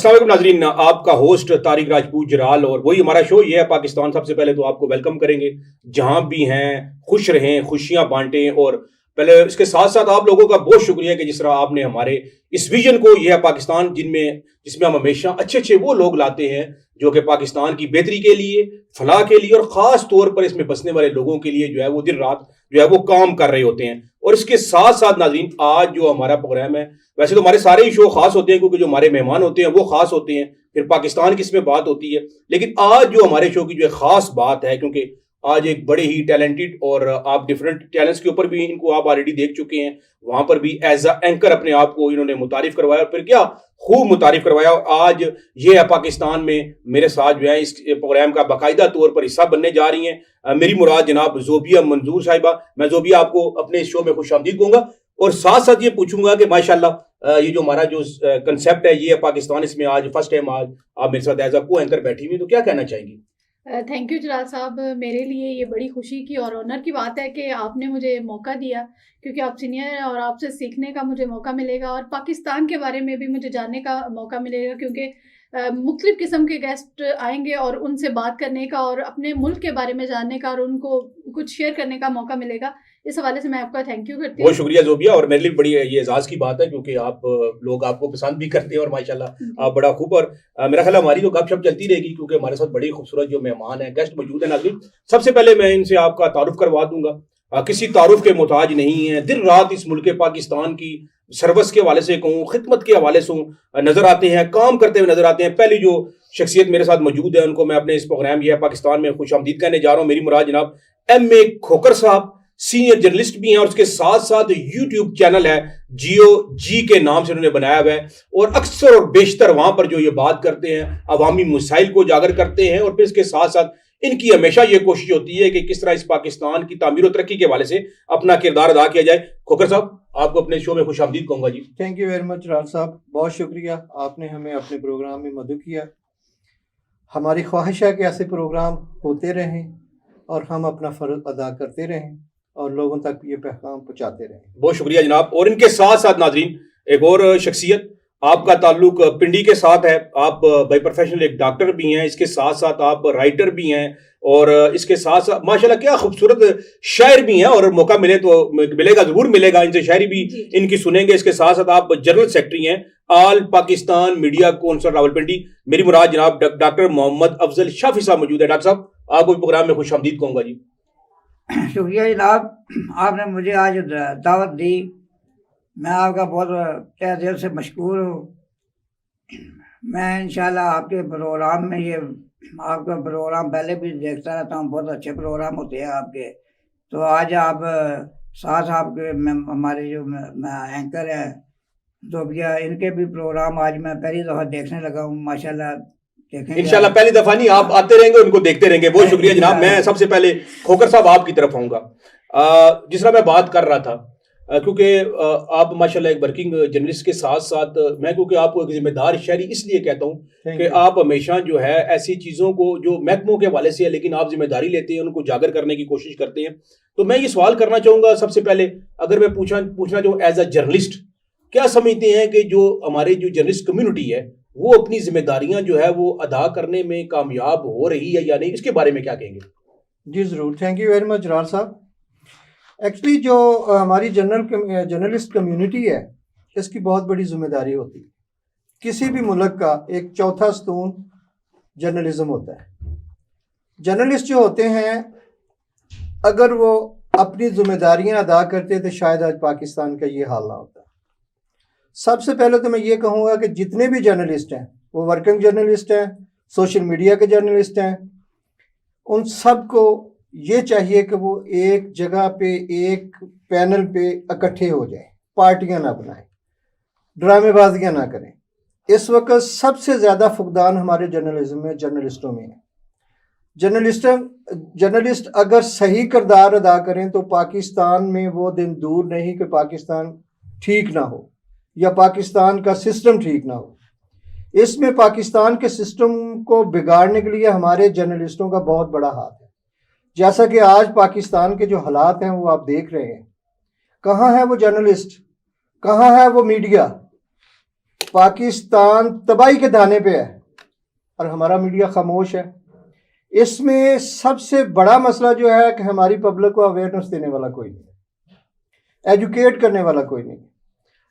السلام علیکم ناظرین، آپ کا ہوسٹ طارق راجپوت جرال، اور وہی ہمارا شو یہ ہے پاکستان۔ سب سے پہلے تو آپ کو ویلکم کریں گے، جہاں بھی ہیں خوش رہیں، خوشیاں بانٹیں، اور پہلے اس کے ساتھ ساتھ آپ لوگوں کا بہت شکریہ کہ جس طرح آپ نے ہمارے اس ویژن کو، یہ ہے پاکستان جس میں ہم ہمیشہ اچھے وہ لوگ لاتے ہیں جو کہ پاکستان کی بہتری کے لیے، فلاح کے لیے، اور خاص طور پر اس میں بسنے والے لوگوں کے لیے جو ہے وہ دن رات جو ہے وہ کام کر رہے ہوتے ہیں۔ اور اس کے ساتھ ساتھ ناظرین، آج جو ہمارا پروگرام ہے، ویسے تو ہمارے سارے ہی شو خاص ہوتے ہیں کیونکہ جو ہمارے مہمان ہوتے ہیں وہ خاص ہوتے ہیں، پھر پاکستان کی اس میں بات ہوتی ہے، لیکن آج جو ہمارے شو کی جو خاص بات ہے، کیونکہ آج ایک بڑے ہی ٹیلنٹڈ، اور آپ ڈفرنٹ ٹیلنٹس کے اوپر بھی ان کو آپ آلریڈی دیکھ چکے ہیں، وہاں پر بھی ایز اے اینکر اپنے آپ کو انہوں نے متعارف کروایا، اور پھر کیا خوب متعارف کروایا۔ اور آج یہ ہے پاکستان میں میرے ساتھ جو ہے اس پروگرام کا باقاعدہ طور پر حصہ بننے جا رہی ہیں میری مراد جناب زوبیہ منظور صاحبہ۔ میں زوبیہ آپ کو اپنے شو میں خوش آمدید کہوں گا، اور ساتھ ساتھ یہ پوچھوں گا کہ ماشاءاللہ یہ جو ہمارا جو کنسیپٹ ہے، یہ ہے پاکستان، اس میں آج فرسٹ ٹائم آج آپ میرے ساتھ ایز اے کو اینکر بیٹھی ہوئی، تو کیا کہنا چاہیں گی؟ تھینک یو جلال صاحب، میرے لیے یہ بڑی خوشی کی اور آنر کی بات ہے کہ آپ نے مجھے موقع دیا، کیونکہ آپ سینئر ہیں اور آپ سے سیکھنے کا مجھے موقع ملے گا، اور پاکستان کے بارے میں بھی مجھے جاننے کا موقع ملے گا، کیونکہ مختلف قسم کے گیسٹ آئیں گے اور ان سے بات کرنے کا اور اپنے ملک کے بارے میں جاننے کا اور ان کو کچھ شیئر کرنے کا موقع ملے گا۔ اس حوالے سے میں آپ کا تھینک یو کرتی ہوں۔ بہت شکریہ زوبیہ، اور میرے لیے بڑی یہ اعزاز کی بات ہے کیونکہ آپ لوگ آپ کو پسند بھی کرتے ہیں، اور ماشاءاللہ آپ بڑا خوب، اور میرا خیال ہے ہماری تو گپ شپ چلتی رہے گی کیونکہ ہمارے ساتھ بڑی خوبصورت جو مہمان ہیں، گیسٹ موجود ہیں۔ ناظرین، سب سے پہلے میں ان سے آپ کا تعارف کروا دوں گا، کسی تعارف کے محتاج نہیں ہیں، دن رات اس ملک پاکستان کی سروس کے حوالے سے کہوں، خدمت کے حوالے سے نظر آتے ہیں، کام کرتے ہوئے نظر آتے ہیں۔ پہلی جو شخصیت میرے ساتھ موجود ہے، ان کو میں اپنے اس پروگرام یہ ہے پاکستان میں خوش آمدید کہنے جا رہا ہوں۔ میری مراد جناب ایم اے کھوکر صاحب، سینئر جرنلسٹ بھی ہیں، اور اس کے ساتھ ساتھ یوٹیوب چینل ہے جیو جی کے نام سے انہوں نے بنایا ہوا ہے، اور اکثر اور بیشتر وہاں پر جو یہ بات کرتے ہیں، عوامی مسائل کو اجاگر کرتے ہیں، اور پھر اس کے ساتھ ساتھ ان کی ہمیشہ یہ کوشش ہوتی ہے کہ کس طرح اس پاکستان کی تعمیر و ترقی کے حوالے سے اپنا کردار ادا کیا جائے۔ کھوکر صاحب، آپ کو اپنے شو میں خوش آمدید کہوں گا جی۔ تھینک یو ویری مچ رال صاحب، بہت شکریہ، آپ نے ہمیں اپنے پروگرام میں مدعو کیا۔ ہماری خواہش ہے کہ ایسے پروگرام ہوتے رہیں اور ہم اپنا فرض ادا کرتے رہیں اور لوگوں تک یہ پیغام پہنچاتے رہیں۔ بہت شکریہ جناب۔ اور ان کے ساتھ ساتھ ناظرین، ایک اور شخصیت، آپ کا تعلق پنڈی کے ساتھ ہے، آپ بائی پروفیشنل ایک ڈاکٹر بھی ہیں، اس کے ساتھ ساتھ آپ رائٹر بھی ہیں، اور اس کے ساتھ ساتھ ماشاءاللہ کیا خوبصورت شاعر بھی ہیں، اور موقع ملے تو ملے گا، ضرور ملے گا، ان سے شاعری بھی ان کی سنیں گے۔ اس کے ساتھ ساتھ آپ جنرل سیکرٹری ہیں آل پاکستان میڈیا کونسل راولپنڈی، میری مراد جناب ڈاکٹر محمد افضل شافی صاحب موجود ہے۔ ڈاکٹر صاحب، آپ کو بھی پروگرام میں خوش آمدید کہوں گا جی۔ شکریہ جناب، آپ نے مجھے آج دعوت دی، میں آپ کا بہت تہ دل سے مشکور ہوں۔ میں انشاءاللہ آپ کے پروگرام میں، یہ آپ کا پروگرام پہلے بھی دیکھتا رہتا ہوں، بہت اچھے پروگرام ہوتے ہیں آپ کے، تو آج آپ ساتھ آپ کے ہمارے جو اینکر ہیں زوبیہ، ان کے بھی پروگرام آج میں پہلی دفعہ دیکھنے لگا ہوں، ماشاءاللہ دیکھیں گے انشاءاللہ پہلی دفعہ نہیں، آپ آتے رہیں گے، ان کو دیکھتے رہیں گے۔ بہت شکریہ جناب۔ میں سب سے پہلے کھوکر صاحب آپ کی طرف آؤں گا، جس طرح میں بات کر رہا تھا، کیونکہ آپ ماشاءاللہ ایک ورکنگ جرنلسٹ کے ساتھ ساتھ، میں کیونکہ آپ کو ایک ذمہ دار شہری اس لیے کہتا ہوں کہ آپ ہمیشہ جو ہے ایسی چیزوں کو جو محکموں کے حوالے سے ہے لیکن آپ ذمہ داری لیتے ہیں، ان کو اجاگر کرنے کی کوشش کرتے ہیں۔ تو میں یہ سوال کرنا چاہوں گا سب سے پہلے، اگر میں پوچھنا چاہوں ایز اے جرنلسٹ، کیا سمجھتے ہیں کہ جو ہمارے جو جرنلسٹ کمیونٹی ہے وہ اپنی ذمہ داریاں جو ہے وہ ادا کرنے میں کامیاب ہو رہی ہے یا نہیں؟ اس کے بارے میں کیا کہیں گے؟ جی ضرور، تھینک یو ویری مچ رال صاحب۔ ایکچولی جو ہماری جرنلسٹ کمیونٹی ہے، اس کی بہت بڑی ذمہ داری ہوتی ہے۔ کسی بھی ملک کا ایک چوتھا ستون جرنلزم ہوتا ہے۔ جرنلسٹ جو ہوتے ہیں، اگر وہ اپنی ذمہ داریاں ادا کرتے تو شاید آج پاکستان کا یہ حال نہ ہوتا۔ سب سے پہلے تو میں یہ کہوں گا کہ جتنے بھی جرنلسٹ ہیں، وہ ورکنگ جرنلسٹ ہیں، سوشل میڈیا کے جرنلسٹ ہیں، ان سب کو یہ چاہیے کہ وہ ایک جگہ پہ، ایک پینل پہ اکٹھے ہو جائیں، پارٹیاں نہ بنائیں، ڈرامے بازیاں نہ کریں۔ اس وقت سب سے زیادہ فقدان ہمارے جرنلزم میں جرنلسٹوں میں ہے۔ جرنلسٹ اگر صحیح کردار ادا کریں تو پاکستان میں وہ دن دور نہیں کہ پاکستان ٹھیک نہ ہو یا پاکستان کا سسٹم ٹھیک نہ ہو۔ اس میں پاکستان کے سسٹم کو بگاڑنے کے لیے ہمارے جرنلسٹوں کا بہت بڑا ہاتھ ہے۔ جیسا کہ آج پاکستان کے جو حالات ہیں وہ آپ دیکھ رہے ہیں، کہاں ہے وہ جرنلسٹ، کہاں ہے وہ میڈیا؟ پاکستان تباہی کے دھانے پہ ہے اور ہمارا میڈیا خاموش ہے. اس میں سب سے بڑا مسئلہ جو ہے کہ ہماری پبلک کو اویئرنیس دینے والا کوئی نہیں, ایجوکیٹ کرنے والا کوئی نہیں.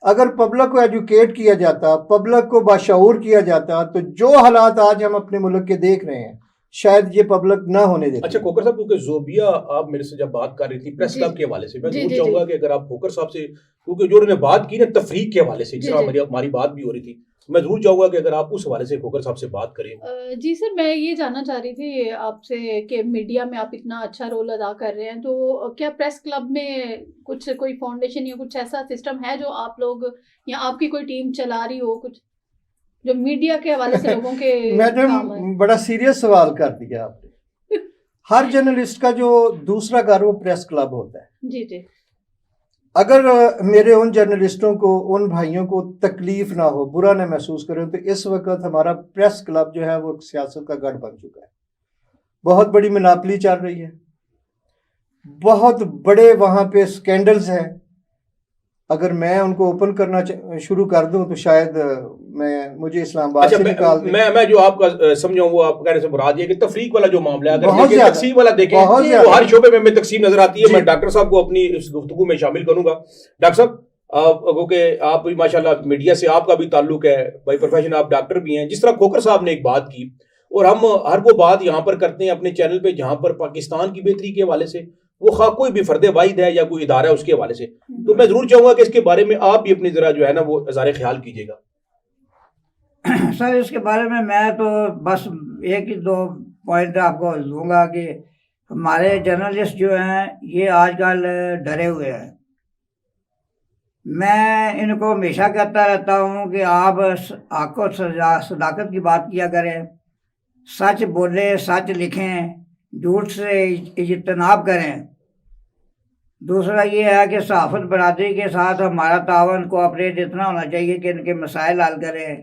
اگر پبلک کو ایجوکیٹ کیا جاتا, پبلک کو باشعور کیا جاتا, تو جو حالات آج ہم اپنے ملک کے دیکھ رہے ہیں شاید یہ پبلک نہ ہونے دیتی. اچھا کھوکھر صاحب, کیونکہ زوبیہ آپ میرے سے جب بات کر رہی تھی پریس کلب کے حوالے سے, میں ضرور چاہوں گا کہ اگر آپ کھوکھر صاحب سے, کیونکہ جو انہوں نے بات کی نا تفریق کے حوالے سے, جس طرح ہماری بات بھی ہو رہی تھی, میں ضرور چاہوں گا کہ اگر آپ اس حوالے سے کھوکھر صاحب سے بات کریں. جی سر, میں یہ جاننا چاہ رہی تھی آپ سے کہ میڈیا میں آپ اتنا اچھا رول ادا کر رہے ہیں, تو کیا پریس کلب میں کچھ کوئی فاؤنڈیشن یا کچھ ایسا سسٹم ہے جو آپ لوگ یا آپ کی کوئی ٹیم چلا رہی ہو, کچھ جو میڈیا کے حوالے سے لوگوں کے میڈم بڑا سیریس سوال کر دیا آپ نے. ہر جرنلسٹ کا جو دوسرا گھر وہ پریس کلب ہوتا ہے. جی جی. اگر میرے ان جرنلسٹوں کو, ان بھائیوں کو تکلیف نہ ہو, برا نہ محسوس کریں, تو اس وقت ہمارا پریس کلب جو ہے وہ سیاست کا گڑھ بن چکا ہے. بہت بڑی مناپلی چل رہی ہے, بہت بڑے وہاں پہ سکینڈلز ہیں. اگر میں ان کو اوپن کرنا شروع کر دوں تو شاید مجھے اسلام آباد سے نکال دیں. میں جو آپ کا سمجھاؤں وہ آپ کہنے سے مراد یہ کہ تفریق والا جو معاملہ ہے, اگر تقسیم والا دیکھیں تو ہر شعبے میں تقسیم نظر آتی ہے. میں ڈاکٹر صاحب کو اپنی اس گفتگو میں شامل کروں گا. ڈاکٹر صاحب, کیونکہ آپ ماشاءاللہ میڈیا سے آپ کا بھی تعلق ہے, بائی پروفیشن آپ ڈاکٹر بھی ہیں. جس طرح کھوکھر صاحب نے ایک بات کی, اور ہم ہر وہ بات یہاں پر کرتے ہیں اپنے چینل پہ جہاں پر پاکستان کی بہتری کے حوالے سے, وہ خواہ کوئی بھی فرد واحد ہے یا کوئی ادارہ ہے اس کے حوالے سے, تو میں ضرور چاہوں گا کہ اس کے بارے میں آپ بھی اپنی ذرا جو ہے نا وہ اظہار خیال کیجیے گا. سر اس کے بارے میں تو بس ایک ہی دو پوائنٹ آپ کو دوں گا کہ ہمارے جرنلسٹ جو ہیں یہ آج کل ڈرے ہوئے ہیں. میں ان کو ہمیشہ کہتا رہتا ہوں کہ آپ حق و صداقت کی بات کیا کریں, سچ بولیں, سچ لکھیں, جھوٹ سے اجتناب کریں. دوسرا یہ ہے کہ صحافت برادری کے ساتھ ہمارا تعاون کوآپریٹ اتنا ہونا چاہیے کہ ان کے مسائل حل کریں,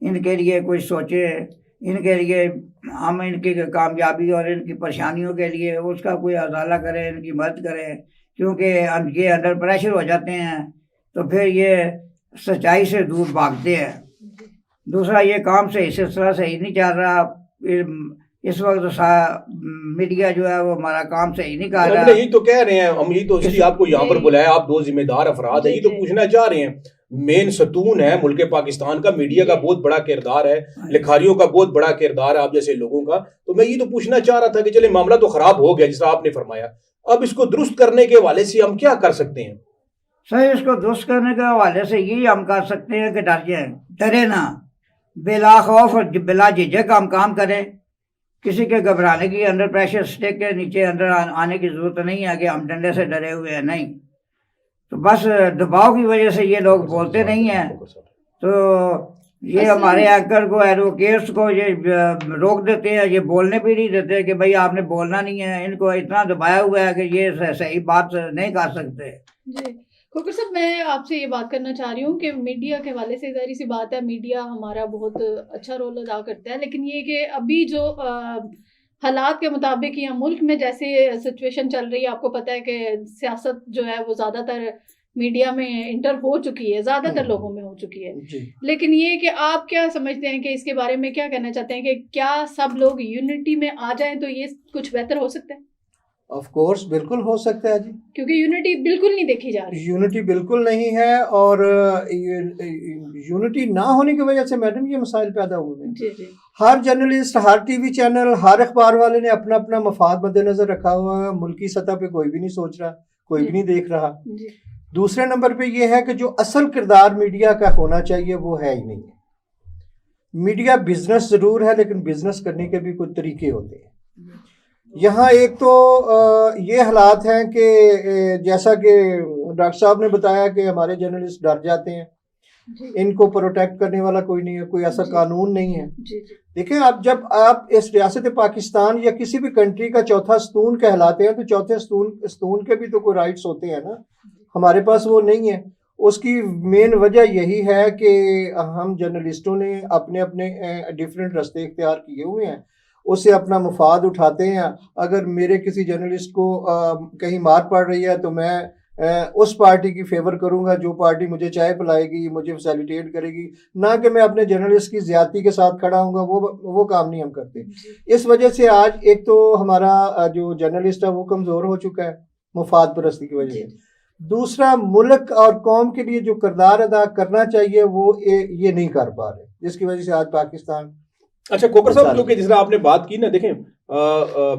ان کے لیے کچھ سوچیں, ان کے لیے ہم ان کی کامیابی اور ان کی پریشانیوں کے لیے اس کا کوئی ازالہ کریں, ان کی مدد کریں, کیونکہ یہ انڈر پریشر ہو جاتے ہیں تو پھر یہ سچائی سے دور بھاگتے ہیں. دوسرا یہ کام اس طرح صحیح نہیں چل رہا. اس وقت میڈیا جو ہے وہ ہمارا کام صحیح نہیں کر رہا. ہم یہی تو کہہ رہے ہیں, ہم یہی تو اس لیے آپ کو یہاں پر بلایا, آپ دو ذمہ دار افراد ہیں, یہی تو پوچھنا چاہ رہے ہیں. مین ستون ہے ملک پاکستان کا, میڈیا کا بہت بڑا کردار ہے, لکھاریوں کا بہت بڑا کردار ہے آپ جیسے لوگوں کا. تو میں یہ تو پوچھنا چاہ رہا تھا کہ چلے معاملہ تو خراب ہو گیا جس طرح آپ نے فرمایا, اب اس کو درست کرنے کے حوالے سے ہم کیا کر سکتے ہیں؟ سر اس کو درست کرنے کے حوالے سے یہی ہم کر سکتے ہیں کہ ڈر جائیں, ڈرے نہ, بلا خوف اور بلا جھجک ہم کام کریں. کسی کے گھبرانے کی, انڈر پریشر اسٹیک کے نیچے اندر آنے کی ضرورت نہیں ہے کہ ہم ڈنڈے سے ڈرے ہوئے ہیں, نہیں. تو بس دباؤ کی وجہ سے یہ لوگ بولتے نہیں ہیں. تو یہ ہمارے اینکر کو, ایڈوکیٹس کو یہ روک دیتے ہیں, یہ بولنے بھی نہیں دیتے کہ بھائی آپ نے بولنا نہیں ہے. ان کو اتنا دبایا ہوا ہے کہ یہ صحیح بات نہیں کر سکتے. جی کھوکھر صاحب, میں آپ سے یہ بات کرنا چاہ رہی ہوں کہ میڈیا کے حوالے سے ظاہر سی بات ہے میڈیا ہمارا بہت اچھا رول ادا کرتا ہے, لیکن یہ کہ ابھی جو حالات کے مطابق یا ملک میں جیسے سچویشن چل رہی ہے, آپ کو پتہ ہے کہ سیاست جو ہے وہ زیادہ تر میڈیا میں انٹر ہو چکی ہے, زیادہ تر لوگوں میں ہو چکی ہے. لیکن یہ کہ آپ کیا سمجھتے ہیں کہ اس کے بارے میں کیا کہنا چاہتے ہیں کہ کیا سب لوگ یونٹی میں آ جائیں تو یہ کچھ بہتر ہو سکتا ہے؟ آف کورس بالکل ہو سکتا ہے جی, کیونکہ یونٹی بالکل نہیں دیکھی جا رہی. یونٹی بالکل نہیں ہے, اور یونٹی نہ ہونے کی وجہ سے میڈم یہ مسائل پیدا ہوئے ہیں. جی جی. ہر جرنلسٹ, ہر ٹی وی چینل, ہر اخبار والے نے اپنا اپنا مفاد مد نظر رکھا ہوا ہے. ملکی سطح پہ کوئی بھی نہیں سوچ رہا, کوئی بھی نہیں دیکھ رہا. دوسرے نمبر پہ یہ ہے کہ جو اصل کردار میڈیا کا ہونا چاہیے وہ ہے ہی نہیں ہے. میڈیا بزنس ضرور ہے, لیکن بزنس کرنے کے بھی کچھ طریقے ہوتے ہیں. یہاں ایک تو یہ حالات ہیں کہ جیسا کہ ڈاکٹر صاحب نے بتایا کہ ہمارے جرنلسٹ ڈر جاتے ہیں, ان کو پروٹیکٹ کرنے والا کوئی نہیں ہے, کوئی ایسا قانون نہیں ہے. دیکھیں آپ, جب آپ اس ریاست پاکستان یا کسی بھی کنٹری کا چوتھا ستون کہلاتے ہیں تو چوتھے ستون کے بھی تو کوئی رائٹس ہوتے ہیں نا, ہمارے پاس وہ نہیں ہے. اس کی مین وجہ یہی ہے کہ ہم جرنلسٹوں نے اپنے اپنے ڈیفرنٹ راستے اختیار کیے ہوئے ہیں, اس سے اپنا مفاد اٹھاتے ہیں. اگر میرے کسی جرنلسٹ کو کہیں مار پڑ رہی ہے تو میں اس پارٹی کی فیور کروں گا جو پارٹی مجھے چائے پلائے گی, مجھے فیسیلیٹیٹ کرے گی, نہ کہ میں اپنے جرنلسٹ کی زیادتی کے ساتھ کھڑا ہوں گا. وہ کام نہیں ہم کرتے. اس وجہ سے آج ایک تو ہمارا جو جرنلسٹ ہے وہ کمزور ہو چکا ہے مفاد پرستی کی وجہ سے. دوسرا, ملک اور قوم کے لیے جو کردار ادا کرنا چاہیے وہ یہ نہیں کر پا رہے, جس کی وجہ سے آج پاکستان. اچھا کوکر صاحب, کیونکہ جس طرح آپ نے بات کی نا, دیکھیں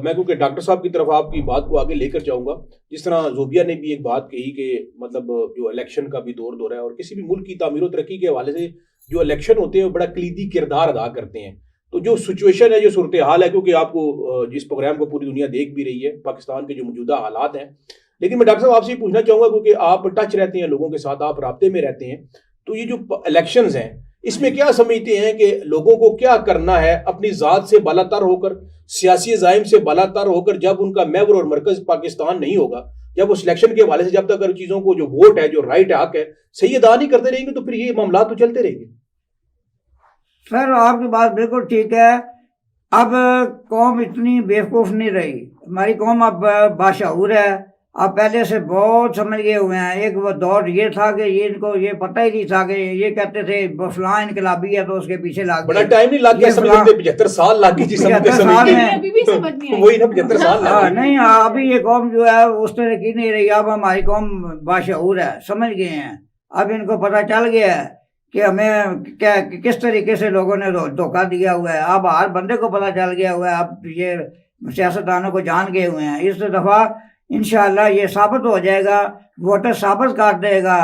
میں کیونکہ ڈاکٹر صاحب کی طرف آپ کی بات کو آگے لے کر جاؤں گا. جس طرح زوبیہ نے بھی ایک بات کہی کہ مطلب جو الیکشن کا بھی دور ہے اور کسی بھی ملک کی تعمیر و ترقی کے حوالے سے جو الیکشن ہوتے ہیں وہ بڑا کلیدی کردار ادا کرتے ہیں. تو جو سچویشن ہے, جو صورتحال ہے, کیونکہ آپ کو جس پروگرام کو پوری دنیا دیکھ بھی رہی ہے پاکستان کے جو موجودہ حالات ہیں, لیکن میں ڈاکٹر صاحب آپ سے یہ پوچھنا چاہوں گا کیونکہ آپ ٹچ رہتے ہیں لوگوں کے ساتھ, آپ رابطے میں رہتے ہیں, تو یہ جو الیکشنز ہیں اس میں کیا سمجھتے ہیں کہ لوگوں کو کیا کرنا ہے اپنی ذات سے بالا تر ہو کر, سیاسی عزائم سے بالا تر ہو کر, جب ان کا محور اور مرکز پاکستان نہیں ہوگا, جب اس الیکشن کے حوالے سے جب تک چیزوں کو جو ووٹ ہے, جو رائٹ حق ہے, صحیح ادا نہیں کرتے رہیں گے تو پھر یہ معاملات تو چلتے رہیں گے. سر آپ کی بات بالکل ٹھیک ہے. اب قوم اتنی بیوقوف نہیں رہی, ہماری قوم اب باشعور ہے. اب پہلے سے بہت سمجھ گئے ہوئے ہیں. ایک وہ دور یہ تھا کہ یہ ان کو یہ پتہ ہی نہیں تھا کہ یہ کہتے تھے فلاں انقلابی ہے تو اس کے پیچھے لگ بڑا ٹائم نہیں لگ گیا سمجھتے, 75 سال لگ گئی جی سمجھتے وہی نا 75 سال لگ گئے. نہیں ابھی یہ قوم جو ہے اس طرح کی نہیں رہی. اب ہماری قوم باشعور ہے, سمجھ گئے ہیں. اب ان کو پتہ چل گیا ہے کہ ہمیں کس طریقے سے لوگوں نے دھوکہ دیا ہوا ہے. اب ہر بندے کو پتہ چل گیا ہوا ہے. اب یہ سیاستدانوں کو جان گئے ہوئے ہیں. اس دفعہ انشاءاللہ یہ ثابت ہو جائے گا, ووٹر ثابت کر دے گا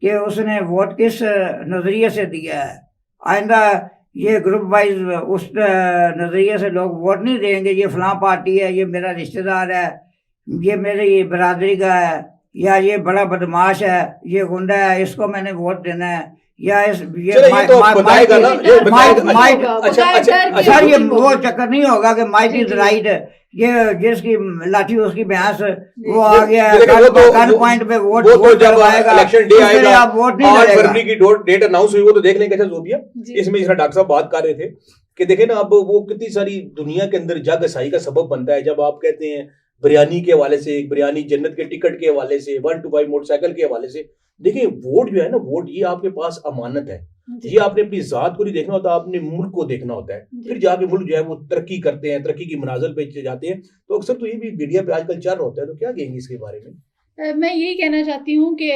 کہ اس نے ووٹ کس نظریے سے دیا ہے. آئندہ یہ گروپ وائز اس نظریے سے لوگ ووٹ نہیں دیں گے, یہ فلاں پارٹی ہے, یہ میرا رشتہ دار ہے, یہ میری برادری کا ہے, یا یہ بڑا بدماش ہے, یہ گنڈا ہے, اس کو میں نے ووٹ دینا ہے, یا سر یہ وہ چکر نہیں ہوگا کہ مائٹ از رائٹ, یہ جس کی لاٹھی اس کی بھینس, وہ آ گیا گن پوائنٹ پہ ووٹ کروائے گا. الیکشن ڈے آئے گا, آپ ووٹ نہیں 8 فروری کی ڈیٹ اناؤنس ہوئی, وہ تو دیکھ لیں گے. زوبیہ اس میں جس طرح ڈاکٹر صاحب بات کر رہے تھے کہ دیکھیں نا, اب وہ کتنی ساری دنیا کے اندر جگ ہسائی کا سبب بنتا ہے جب آپ کہتے ہیں بریانی کے حوالے سے, بریانی جنت کے ٹکٹ کے حوالے سے, 1 to 5 موٹر سائیکل کے حوالے سے. دیکھیں ووٹ جو ہے نا, ووٹ یہ آپ کے پاس امانت ہے. یہ آپ نے اپنی ذات کو نہیں دیکھنا ہوتا, آپ نے ملک کو دیکھنا ہوتا ہے. پھر جا کے ملک جو ہے وہ ترقی کرتے ہیں, ترقی کی منازل پہ جاتے ہیں. تو اکثر تو یہ بھی میڈیا پہ آج کل چل رہا ہوتا ہے, تو کیا کہیں گے اس کے بارے میں؟ میں یہی کہنا چاہتی ہوں کہ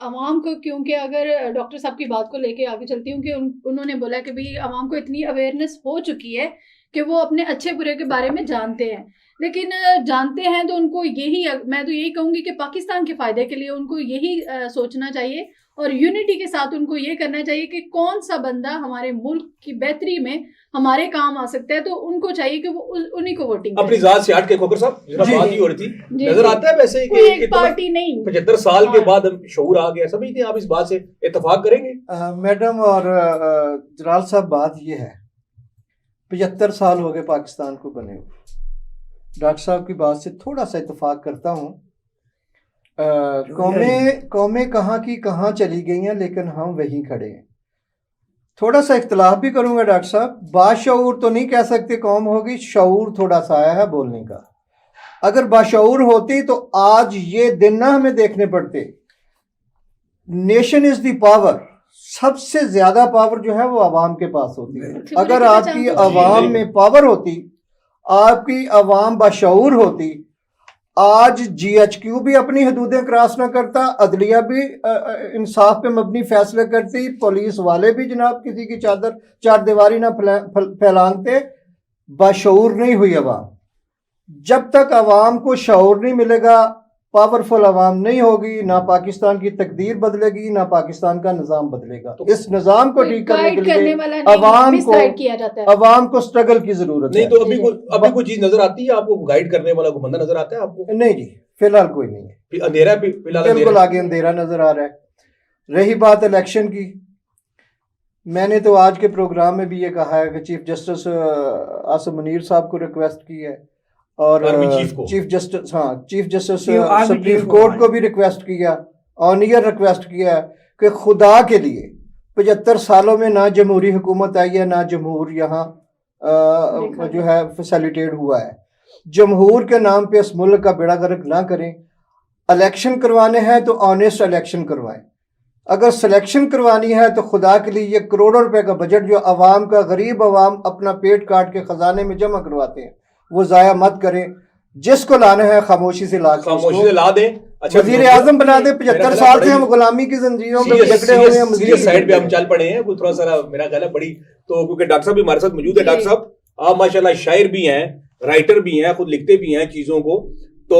عوام کو, کیونکہ اگر ڈاکٹر صاحب کی بات کو لے کے آگے چلتی ہوں کہ انہوں نے بولا کہ بھئی عوام کو اتنی اویئرنیس ہو چکی ہے کہ وہ اپنے اچھے برے کے بارے میں جانتے ہیں, لیکن جانتے ہیں تو ان کو یہی, میں تو یہی کہوں گی کہ پاکستان کے فائدے کے لیے ان کو یہی سوچنا چاہیے اور یونٹی کے ساتھ ان کو یہ کرنا چاہیے کہ کون سا بندہ ہمارے ملک کی بہتری میں ہمارے کام آ سکتا ہے, تو ان کو چاہیے کہ وہ انہی کو ووٹنگ اپنی ذات سے ہٹ کے. کوکر صاحب جس طرح بات ہی ہو رہی تھی, نظر آتا ہے ویسے کوئی ایک پارٹی نہیں, 75 سال کے بعد شعور آ گیا, سمجھتے ہیں آپ اس بات سے اتفاق کریں گے؟ میڈم اور جلال صاحب, بات یہ ہے 75 سال ہو گئے پاکستان کو بنے ہوئے. ڈاکٹر صاحب کی بات سے تھوڑا سا اتفاق کرتا ہوں. قومیں کہاں کی کہاں چلی گئی ہیں, لیکن ہم وہیں کھڑے ہیں. تھوڑا سا اختلاف بھی کروں گا ڈاکٹر صاحب, باشعور تو نہیں کہہ سکتے قوم ہوگی, شعور تھوڑا سا آیا ہے بولنے کا. اگر باشعور ہوتی تو آج یہ دن نہ ہمیں دیکھنے پڑتے. نیشن از دی پاور, سب سے زیادہ پاور جو ہے وہ عوام کے پاس ہوتی ہے. اگر آپ کی عوام میں پاور ہوتی, آپ کی عوام باشعور ہوتی, آج جی ایچ کیو بھی اپنی حدودیں کراس نہ کرتا, عدلیہ بھی انصاف پہ مبنی فیصلے کرتی, پولیس والے بھی جناب کسی کی چار دیواری نہ پھیلانتے. باشعور نہیں ہوئی عوام. جب تک عوام کو شعور نہیں ملے گا, پاورفل عوام نہیں ہوگی, نہ پاکستان کی تقدیر بدلے گی, نہ پاکستان کا نظام بدلے گا. اس نظام کو ٹھیک کرنے کے لیے عوام کو سٹرگل کی ضرورت ہے. نہیں تو ابھی کوئی چیز نظر آتی ہے آپ کو, گائیڈ کرنے والا کوئی بندہ نظر آتا ہے آپ کو؟ نہیں جی, فی الحال کوئی نہیں ہے. اندھیرا بالکل آگے اندھیرا نظر آ رہا ہے. رہی بات الیکشن کی, میں نے تو آج کے پروگرام میں بھی یہ کہا ہے کہ چیف جسٹس عاصم منیر صاحب کو ریکویسٹ کی ہے, اور چیف جسٹس سپریم کورٹ کو بھی ریکویسٹ کیا, آنیئر ریکویسٹ کیا کہ خدا کے لیے 75 سالوں میں نہ جمہوری حکومت آئی ہے, نہ جمہور یہاں جو ہے فیسیلیٹیٹ ہوا ہے. جمہور کے نام پہ اس ملک کا بیڑا غرق نہ کریں. الیکشن کروانے ہیں تو آنیسٹ الیکشن کروائیں. اگر سلیکشن کروانی ہے تو خدا کے لیے یہ کروڑوں روپے کا بجٹ جو عوام کا غریب عوام اپنا پیٹ کاٹ کے خزانے میں جمع کرواتے ہیں وہ ضائع مت کریں. جس کو لانا ہے خاموشی سے لا دیں. اچھا وزیر اعظم بنا دیں. 75 سال سے ہم غلامی کی زنجیروں میں جکڑے ہوئے ہیں. سیریس سائڈ پہ ہم چل پڑے ہیں وہ تھوڑا سا میرا خیال ہے بڑی تو کیونکہ ڈاکٹر صاحب بھی ہمارے ساتھ موجود ہے. ڈاکٹر صاحب آپ ماشاءاللہ شاعر بھی ہیں, رائٹر بھی ہیں, خود لکھتے بھی ہیں چیزوں کو. تو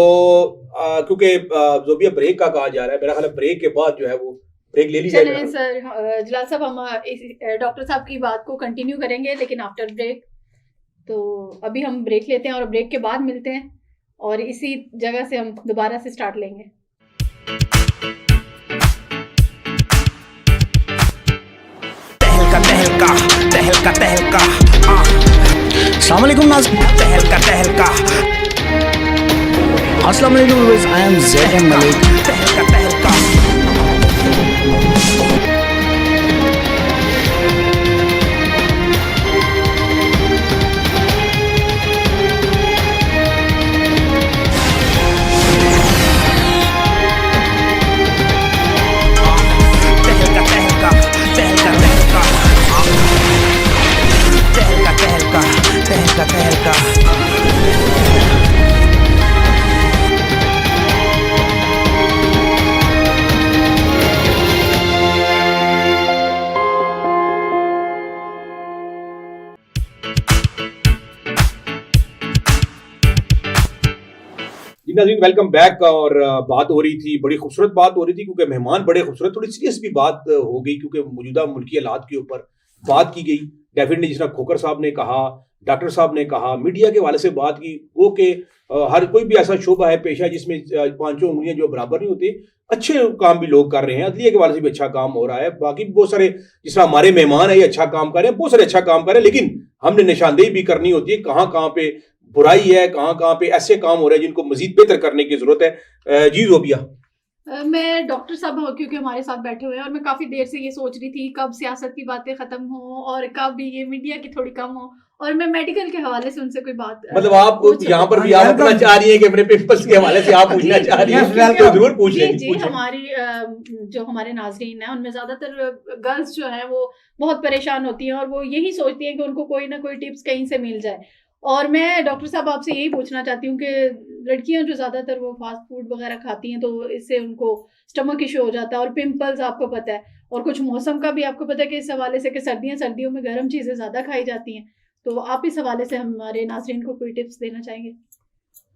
کیونکہ زوبیہ بریک کا کہا جا رہا ہے, میرا خیال ہے بریک کے بعد جو ہے وہ بریک لے لی جائے. چلیں سر جلال صاحب ہم ڈاکٹر صاحب کی بات کو کنٹینیو کریں گے لیکن آفٹر بریک. تو ابھی ہم بریک لیتے ہیں اور بریک کے بعد ملتے ہیں اور اسی جگہ سے ہم دوبارہ سے سٹارٹ لیں گے. تہلکا السلام علیکم ناظرین. تہلکا السلام علیکم viewers, I am Zaid M Malik. Tehelka ناظرین ویلکم بیک. اور بات ہو رہی تھی, بڑی خوبصورت بات ہو رہی تھی کیونکہ مہمان بڑے خوبصورت, تھوڑی سیریس بھی بات ہو گئی کیونکہ موجودہ ملکی حالات کے اوپر بات کی گئی. ڈیفینیٹلی جس طرح کھوکر صاحب نے کہا, ڈاکٹر صاحب نے کہا, میڈیا کے حوالے سے بات کی, وہ کہ ہر کوئی بھی ایسا شعبہ ہے, پیشہ جس میں پانچوں انگلیاں جو برابر نہیں ہوتی. اچھے کام بھی لوگ کر رہے ہیں, عدلیہ کے حوالے سے بھی اچھا کام ہو رہا ہے. باقی بہت سارے جس طرح ہمارے مہمان ہیں یہ اچھا کام کر رہے ہیں, بہت سارے اچھا کام کر رہے ہیں, لیکن ہم نے نشاندہی بھی کرنی ہوتی ہے کہاں کہاں پہ برائی ہے, کہاں کہاں پہ ایسے کام ہو رہے ہیں جن کو مزید بہتر کرنے کی ضرورت ہے. جی زوبیہ. میں ڈاکٹر صاحب کیونکہ ہمارے ساتھ بیٹھے ہوئے ہیں اور میں کافی دیر سے یہ سوچ رہی تھی کب سیاست کی باتیں ختم ہوں اور کب یہ میڈیا کی تھوڑی کم ہو اور میں میڈیکل کے حوالے سے ان سے کوئی بات مطلب آپ یہاں پر بھی آپ اپنا چاہ رہی ہیں کہ اپنے پیپرز کے حوالے سے آپ پوچھنا چاہ رہی ہیں تو ضرور پوچھ لیں. جی ہماری جو ہمارے ناظرین ہیں ان میں زیادہ تر گرلز جو ہیں وہ بہت پریشان ہوتی ہیں اور وہ یہی سوچتی ہیں کہ ان کو کوئی نہ کوئی ٹپس کہیں سے مل جائے. اور میں ڈاکٹر صاحب آپ سے یہی پوچھنا چاہتی ہوں کہ لڑکیاں جو زیادہ تر وہ فاسٹ فوڈ وغیرہ کھاتی ہیں تو اس سے ان کو اسٹمک ایشو ہو جاتا ہے اور پمپلز آپ کو پتہ ہے, اور کچھ موسم کا بھی آپ کو پتہ ہے کہ اس حوالے سے کہ سردیوں میں گرم چیزیں زیادہ کھائی جاتی ہیں. تو آپ اس حوالے سے ہمارے ناظرین کو کوئی ٹپس دینا چاہیں گے؟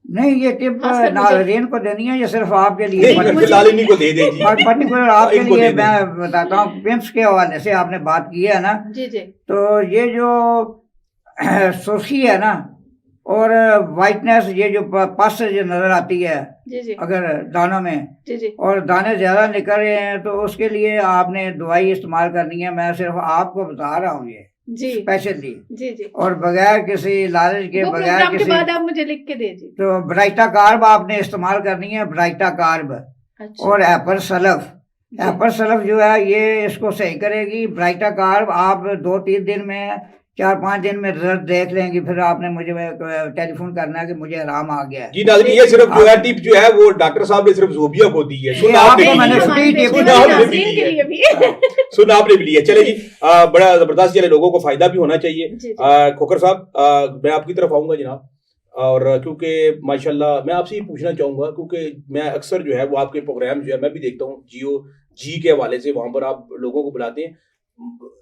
نہیں, یہ ٹپ ناظرین کو دینی ہے یا صرف آپ کے لیے؟ پرٹیکولر آپ کے لیے میں بتاتا ہوں. پمپس کے حوالے سے آپ نے بات کی ہے نا, جی تو یہ جو سرخی ہے نا اور وائٹنس, یہ جو پس جو نظر آتی ہے اگر دانوں میں اور دانے زیادہ نکل رہے ہیں تو اس کے لیے آپ نے دوائی استعمال کرنی ہے. میں صرف آپ کو بتا رہا ہوں یہ اسپیشلی اور بغیر کسی لالچ کے, بغیر کسی بعد آپ مجھے لکھ کے دے دیجیے. تو برائٹا کارب آپ نے استعمال کرنی ہے, برائٹا کارب اور ایپر سلف. ایپر سلف جو ہے یہ اس کو صحیح کرے گی. برائٹا کارب آپ 2-3 دن میں 4-5 دن میں رزلٹ دیکھ لیں گی, پھر آپ نے مجھے ٹیلی فون کرنا ہے کہ مجھے آرام آ گیا ہے. جی ناظرین یہ صرف جو ہے ٹپ جو ہے وہ ڈاکٹر صاحب نے صرف زوبیہ کو دی ہے, سنا آپ نے بھی لی ہے. چلے جی بڑا زبردست, چلے لوگوں کو فائدہ بھی ہونا چاہیے. کھوکر صاحب میں آپ کی طرف آؤں گا جناب, اور کیونکہ ماشاءاللہ میں آپ سے یہ پوچھنا چاہوں گا کیونکہ میں اکثر جو ہے وہ آپ کے پروگرام جو ہے میں بھی دیکھتا ہوں جیو جی کے حوالے سے, وہاں پر آپ لوگوں کو بلاتے ہیں.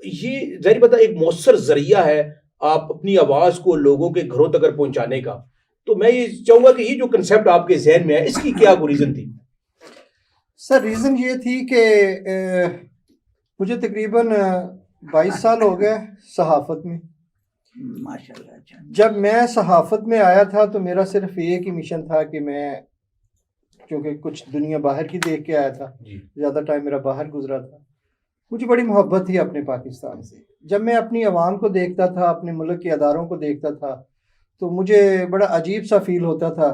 یہ ظاہر پتہ ایک مؤثر ذریعہ ہے آپ اپنی آواز کو لوگوں کے گھروں تک پہنچانے کا. تو میں یہ چاہوں گا کہ یہ جو کنسیپٹ آپ کے ذہن میں ہے اس کی کیا ریزن تھی؟ سر ریزن یہ تھی کہ مجھے تقریباً 22 سال ہو گئے صحافت میں. ماشاءاللہ. جب میں صحافت میں آیا تھا تو میرا صرف ایک ہی مشن تھا کہ میں, کیونکہ کچھ دنیا باہر کی دیکھ کے آیا تھا, زیادہ ٹائم میرا باہر گزرا تھا, مجھے بڑی محبت تھی اپنے پاکستان سے. جب میں اپنی عوام کو دیکھتا تھا, اپنے ملک کے اداروں کو دیکھتا تھا تو مجھے بڑا عجیب سا فیل ہوتا تھا.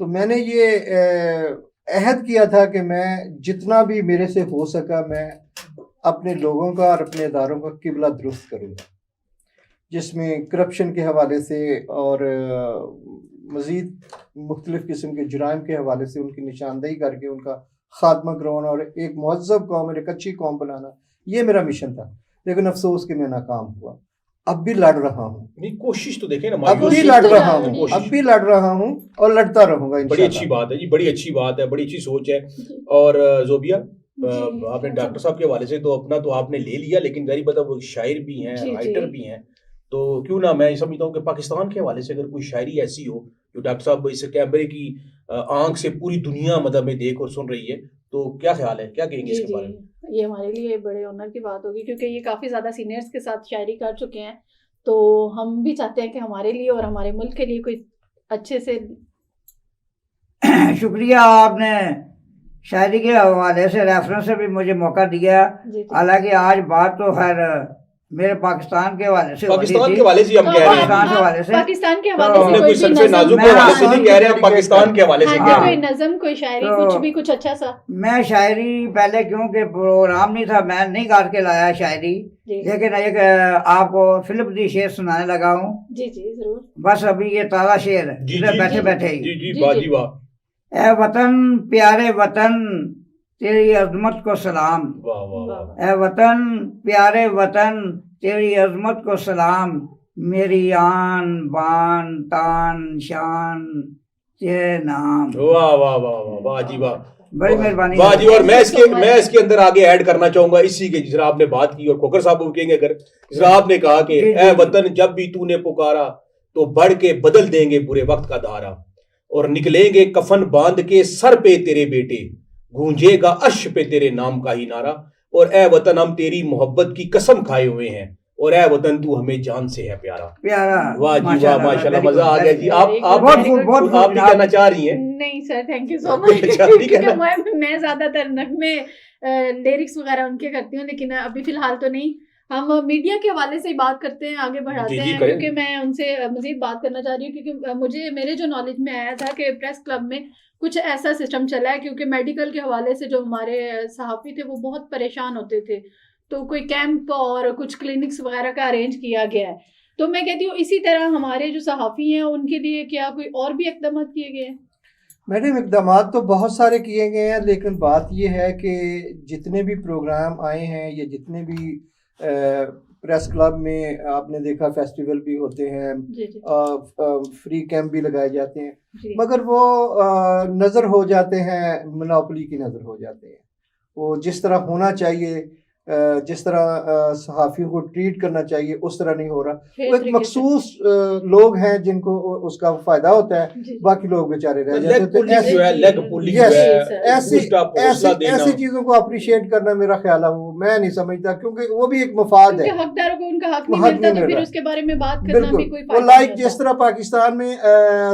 تو میں نے یہ عہد کیا تھا کہ میں جتنا بھی میرے سے ہو سکا میں اپنے لوگوں کا اور اپنے اداروں کا قبلہ درست کروں گا, جس میں کرپشن کے حوالے سے اور مزید مختلف قسم کے جرائم کے حوالے سے ان کی نشاندہی کر کے ان کا خاتمہ کروانا اور ایک مہذب قوم اور ایک اچھی قوم بنانا، یہ میرا مشن تھا، لیکن افسوس کہ میں ناکام ہوا۔ اب بھی لڑ رہا ہوں، نہیں کوشش تو دیکھیں نا، اب بھی لڑ رہا ہوں، اب بھی لڑ رہا ہوں اور لڑتا رہوں گا بڑی انشاءاللہ۔ اچھی بات ہے جی، بڑی اچھی بات ہے، بڑی اچھی سوچ ہے۔ اور زوبیہ آپ نے ڈاکٹر صاحب کے حوالے سے تو اپنا تو آپ نے لے لیا، لیکن ظاہر بات ہے وہ شاعر بھی ہیں، رائٹر بھی ہیں، تو کیوں نہ میں یہ سمجھتا ہوں کہ پاکستان کے حوالے سے اگر کوئی شاعری ایسی ہو جو ڈاکٹر صاحب اس کیمرے کی آنکھ سے پوری دنیا مطلب میں دیکھ اور سن رہی ہے، تو کیا خیال ہے، کیا کہیں گے اس کے بارے میں؟ یہ ہمارے لیے بڑے آنر کی بات ہوگی، کیونکہ یہ کافی زیادہ سینئرز کے ساتھ شاعری کر چکے ہیں، تو ہم بھی چاہتے ہیں کہ ہمارے لیے اور ہمارے ملک کے لیے کوئی اچھے سے۔ شکریہ، آپ نے شاعری کے حوالے سے ریفرنس سے بھی مجھے موقع دیا، حالانکہ آج بات تو خیر میرے پاکستان کے حوالے سے پاکستان کے حوالے سے ہم کہہ رہے ہیں، پاکستان کے حوالے سے، پاکستان کے حوالے ہم نے سے کوئی صنف نازک کے حوالے سے نہیں کہہ رہے ہیں، پاکستان کے حوالے سے کہہ رہے کوئی ہیں۔ نظم، کوئی شاعری، کچھ بھی کچھ اچھا سا۔ میں شاعری پہلے کیونکہ پروگرام نہیں تھا میں نہیں کر کے لایا شاعری، لیکن ایک آپ کو فلم دی شعر سنانے لگا ہوں۔ جی جی ضرور۔ بس ابھی یہ تازہ شعر ہے بیٹھے بیٹھے ہی۔ جی جی واہ جی واہ، اے وطن پیارے وطن تیری عظمت کو سلام، واہ واہ واہ، اے وطن پیارے وطن تیری عظمت کو سلام، میری آن بان تان شان تیرے نام۔ واہ واہ واہ واہ، واہ جی واہ، بڑی مہربانی۔ واہ جی۔ اور میں اس کے اندر آگے ایڈ کرنا چاہوں گا اسی کے، جس طرح آپ نے بات کی، اور کھوکر صاحب کو کہیں گے اگر، جس طرح آپ نے کہا کہ اے وطن جب بھی تو نے پکارا تو بڑھ کے بدل دیں گے برے وقت کا دھارا، اور نکلیں گے کفن باندھ کے سر پہ تیرے بیٹے، گونجے گا عرش پہ تیرے نام کا ہی نعرہ، اور اے وطن ہم تیری محبت کی قسم کھائے ہوئے ہیں، اور اے وطن تو ہمیں جان سے ہے پیارا۔ پیارا، واہ جی واہ، ماشاءاللہ، مزہ آ گیا جی۔ آپ بہت بھی کہنا چاہ رہی ہیں؟ نہیں سر، تھینک یو سو مچ، کیونکہ میں زیادہ تر نغمے لیرکس وغیرہ ان کے کرتی ہوں، لیکن ابھی فی الحال تو نہیں۔ ہم میڈیا کے حوالے سے ہی بات کرتے ہیں، آگے بڑھاتے ہیں، کیونکہ میں ان سے مزید بات کرنا چاہ رہی ہوں، کیونکہ مجھے میرے جو نالج میں آیا تھا کہ پریس کلب میں کچھ ایسا سسٹم چلا ہے، کیونکہ میڈیکل کے حوالے سے جو ہمارے صحافی تھے وہ بہت پریشان ہوتے تھے، تو کوئی کیمپ اور کچھ کلینکس وغیرہ کا ارینج کیا گیا ہے، تو میں کہتی ہوں اسی طرح ہمارے جو صحافی ہیں ان کے لیے کیا کوئی اور بھی اقدامات کیے گئے ہیں؟ میڈم اقدامات تو بہت سارے کیے گئے ہیں، لیکن بات یہ ہے کہ جتنے بھی پروگرام آئے ہیں یا جتنے بھی پریس کلب میں آپ نے دیکھا فیسٹیول بھی ہوتے ہیں، فری کیمپ بھی لگائے جاتے ہیں، مگر وہ نظر ہو جاتے ہیں، منوپلی کی نظر ہو جاتے ہیں۔ وہ جس طرح ہونا چاہیے، جس طرح صحافیوں کو ٹریٹ کرنا چاہیے اس طرح نہیں ہو رہا۔ وہ ایک مخصوص لوگ ہیں جن کو اس کا فائدہ ہوتا ہے، باقی لوگ بیچارے رہ جاتے ہیں۔ ایسی چیزوں کو اپریشیٹ کرنا میرا خیال ہے وہ میں نہیں سمجھتا، کیونکہ وہ بھی ایک مفاد ہے، حقداروں کو ان کا حق نہیں ملتا، تو پھر اس کے بارے میں بات کرنا بھی کوئی وہ فائدہ لائک نہیں جس طرح پاکستان میں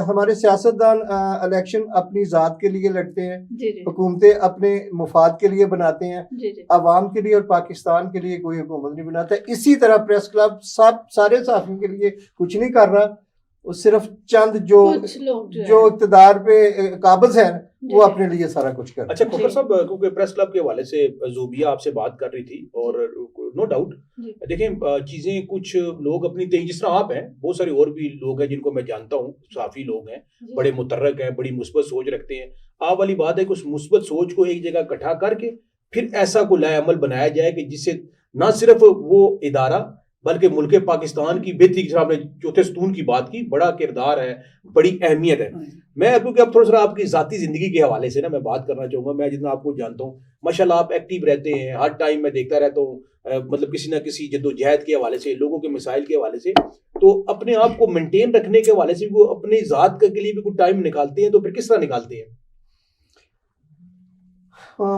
ہمارے سیاستدان الیکشن اپنی ذات کے لیے لڑتے ہیں، حکومتیں اپنے مفاد کے لیے بناتے ہیں، عوام کے لیے اور پاکستان کے لیے کوئی حکومت نہیں بناتا، اسی طرح پریس کلب سارے صحافیوں کے لیے کچھ نہیں کر رہا، وہ صرف چند جو اقتدار پہ قابض ہیں وہ اپنے لیے سارا کچھ کر رہے ہیں۔ اچھا کھوکر صاحب، کیونکہ پریس کلب کے حوالے سے زوبیہ آپ سے بات کر رہی تھی، اور نو ڈاؤٹ دیکھیں چیزیں کچھ لوگ اپنی جس طرح آپ ہیں، بہت سارے اور بھی لوگ ہیں جن کو میں جانتا ہوں، صحافی لوگ ہیں، بڑے متحرک ہیں، بڑی مثبت سوچ رکھتے ہیں۔ آپ والی بات ہے کہ اس مثبت سوچ کو ایک جگہ اکٹھا کر کے پھر ایسا کو لائے عمل بنایا جائے کہ جس سے نہ صرف وہ ادارہ بلکہ ملک پاکستان کی بہتری، جس طرح آپ نے چوتھے ستون کی بات کی، بڑا کردار ہے، بڑی اہمیت ہے۔ میں کیونکہ اب تھوڑا سا آپ کی ذاتی زندگی کے حوالے سے نا میں بات کرنا چاہوں گا، میں جتنا آپ کو جانتا ہوں ماشاءاللہ آپ ایکٹیو رہتے ہیں، ہر ٹائم میں دیکھتا رہتا ہوں، مطلب کسی نہ کسی جدوجہد کے حوالے سے، لوگوں کے مسائل کے حوالے سے، تو اپنے آپ کو مینٹین رکھنے کے حوالے سے وہ اپنی ذات کے لیے بھی کچھ ٹائم نکالتے ہیں، تو پھر کس طرح نکالتے ہیں؟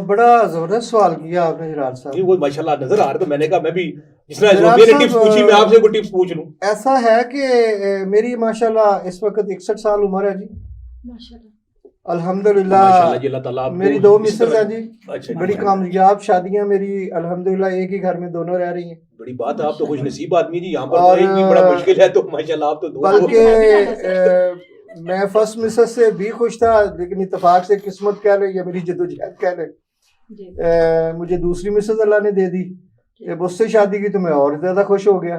بڑا زبردست سوال کیا آپ نے جرار صاحب۔ وہ ماشاءاللہ نظر آ رہا، تو میں نے کہا میں بھی جس طرح زوبیہ نے ٹپس پوچھی میں آپ سے کوئی ٹپس پوچھ لوں۔ ایسا ہے کہ میری ماشاءاللہ اس وقت 61 سال عمر ہے جی، الحمدللہ میری 2 مسز ہیں جی، بڑی کامیاب شادیاں میری الحمدللہ، ایک ہی گھر میں دونوں رہ رہی ہیں۔ بڑی بات ہے، آپ تو خوش نصیب آدمی جی، یہاں پر ایک بھی بڑا مشکل ہے، تو ماشاءاللہ آپ تو بلکہ میں فرسٹ مسز سے بھی خوش تھا، لیکن اتفاق سے قسمت کہہ لیں یا میری جدوجہد کہہ لیں، مجھے دوسری مسز اللہ نے دے دی، جب اس سے شادی کی تو میں اور زیادہ خوش ہو گیا،